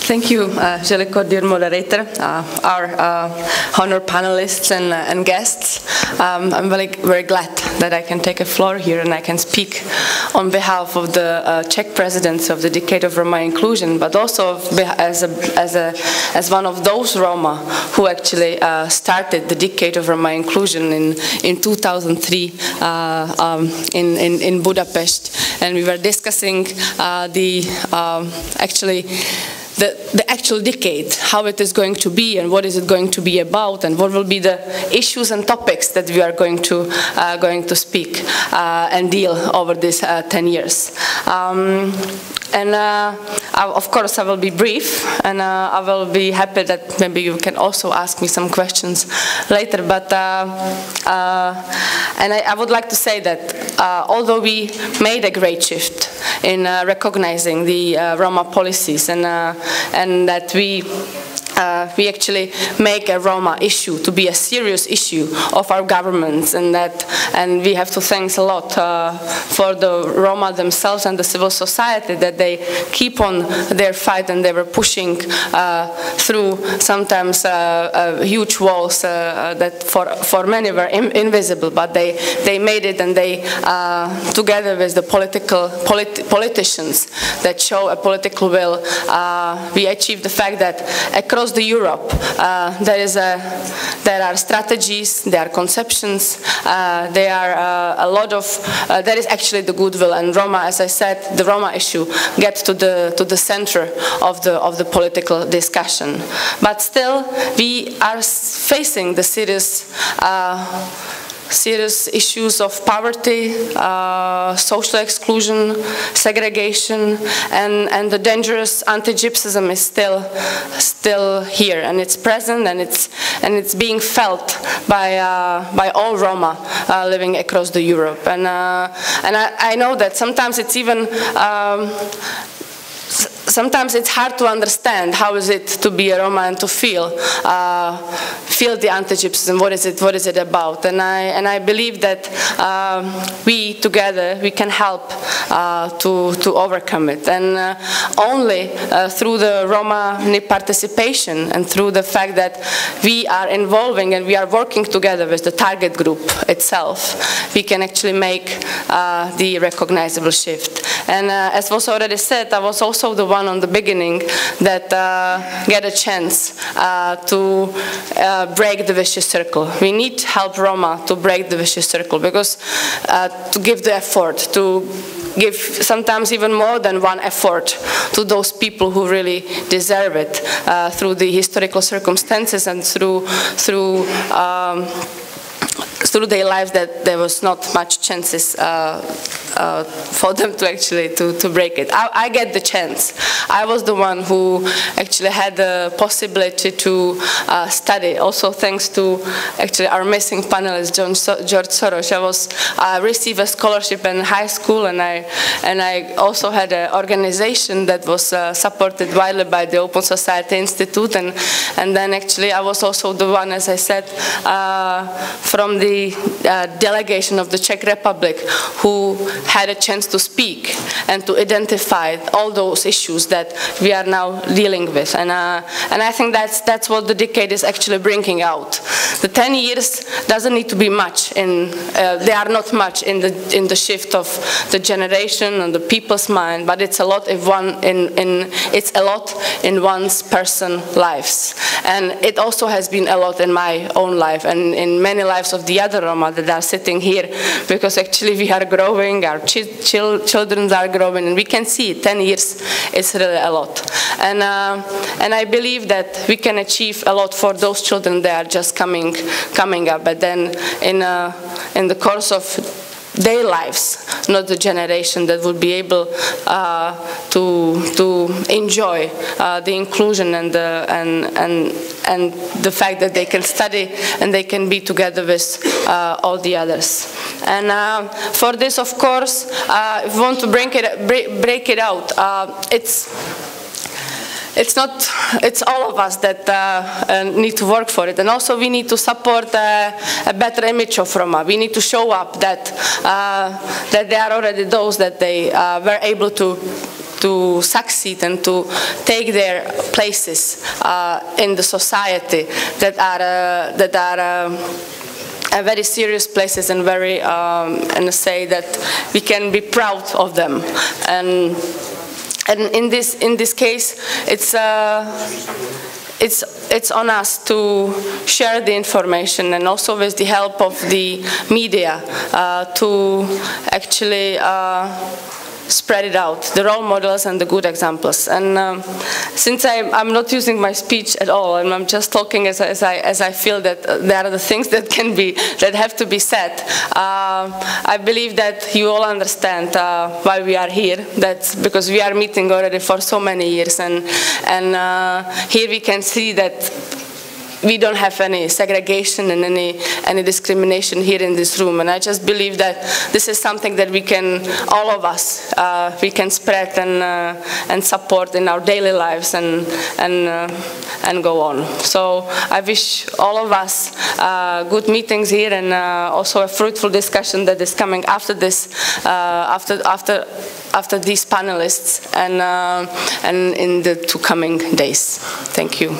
Thank you, Željko, dear moderator, our honored panelists and guests. I'm very glad that I can take a floor here and I can speak on behalf of the Czech presidency of the Decade of Roma Inclusion, but also as one of those Roma who actually started the Decade of Roma Inclusion in 2003 in Budapest. And we were discussing the actual decade, how it is going to be and what is it going to be about and what will be the issues and topics that we are going to speak and deal over these 10 years. Of course, I will be brief, and I will be happy that maybe you can also ask me some questions later. But I would like to say that although we made a great shift in recognizing the Roma policies, and that we actually make a Roma issue to be a serious issue of our governments, and we have to thank a lot for the Roma themselves and the civil society that they keep on their fight, and they were pushing through sometimes huge walls that for many were invisible, but they made it, and they together with the politicians that show a political will, we achieved the fact that across the Europe, there are strategies, there are conceptions, there are a lot of there is actually the goodwill, and Roma, as I said, the Roma issue gets to the center of the political discussion. But still, we are facing the serious issues of poverty, social exclusion, segregation, and the dangerous anti-Gypsyism is still here, and it's present, and it's being felt by all Roma living across the Europe. And I know that sometimes it's even sometimes it's hard to understand how is it to be a Roma and to feel the anti-Gypsyism. What is it about? And I believe that we together we can help to overcome it. And only through the Roma participation and through the fact that we are involving and we are working together with the target group itself, we can actually make the recognizable shift. And as was already said, I was also the one on the beginning that get a chance to break the vicious circle. We need help Roma to break the vicious circle, because to give the effort, to give sometimes even more than one effort to those people who really deserve it through the historical circumstances and through their lives, that there was not much chances for them to actually to break it. I get the chance. I was the one who actually had the possibility to study. Also thanks to actually our missing panelist, George Soros. I received a scholarship in high school, and I also had an organization that was supported widely by the Open Society Institute, and then actually I was also the one, as I said, from the delegation of the Czech Republic who had a chance to speak and to identify all those issues that we are now dealing with. And I think that's what the decade is actually bringing out. The 10 years doesn't need to be much, they are not much in the shift of the generation and the people's mind, but it's a lot it's a lot in one's person's lives. And it also has been a lot in my own life and in many lives of the other Roma that are sitting here, because actually we are growing, our children are growing, and we can see 10 years is really a lot. And I believe that we can achieve a lot for those children that are just coming up, but then in the course of their lives, not the generation that would be able to enjoy the inclusion and the fact that they can study and they can be together with all the others. And for this, of course, if we want to break it out, it's all of us that need to work for it, and also we need to support a better image of Roma. We need to show up that there are already those that they were able to to succeed and to take their places in the society that are very serious places and very and say that we can be proud of them. And in this case, it's on us to share the information, and also with the help of the media to actually spread it out, the role models and the good examples. And since I'm not using my speech at all, and I'm just talking as I feel that there are the things that have to be said, I believe that you all understand why we are here. That's because we are meeting already for so many years, and here we can see that we don't have any segregation and any discrimination here in this room. And I just believe that this is something that we can, all of us, we can spread and support in our daily lives and go on. So I wish all of us good meetings here, and also a fruitful discussion that is coming after this, after these panelists, and in the 2 coming days. Thank you.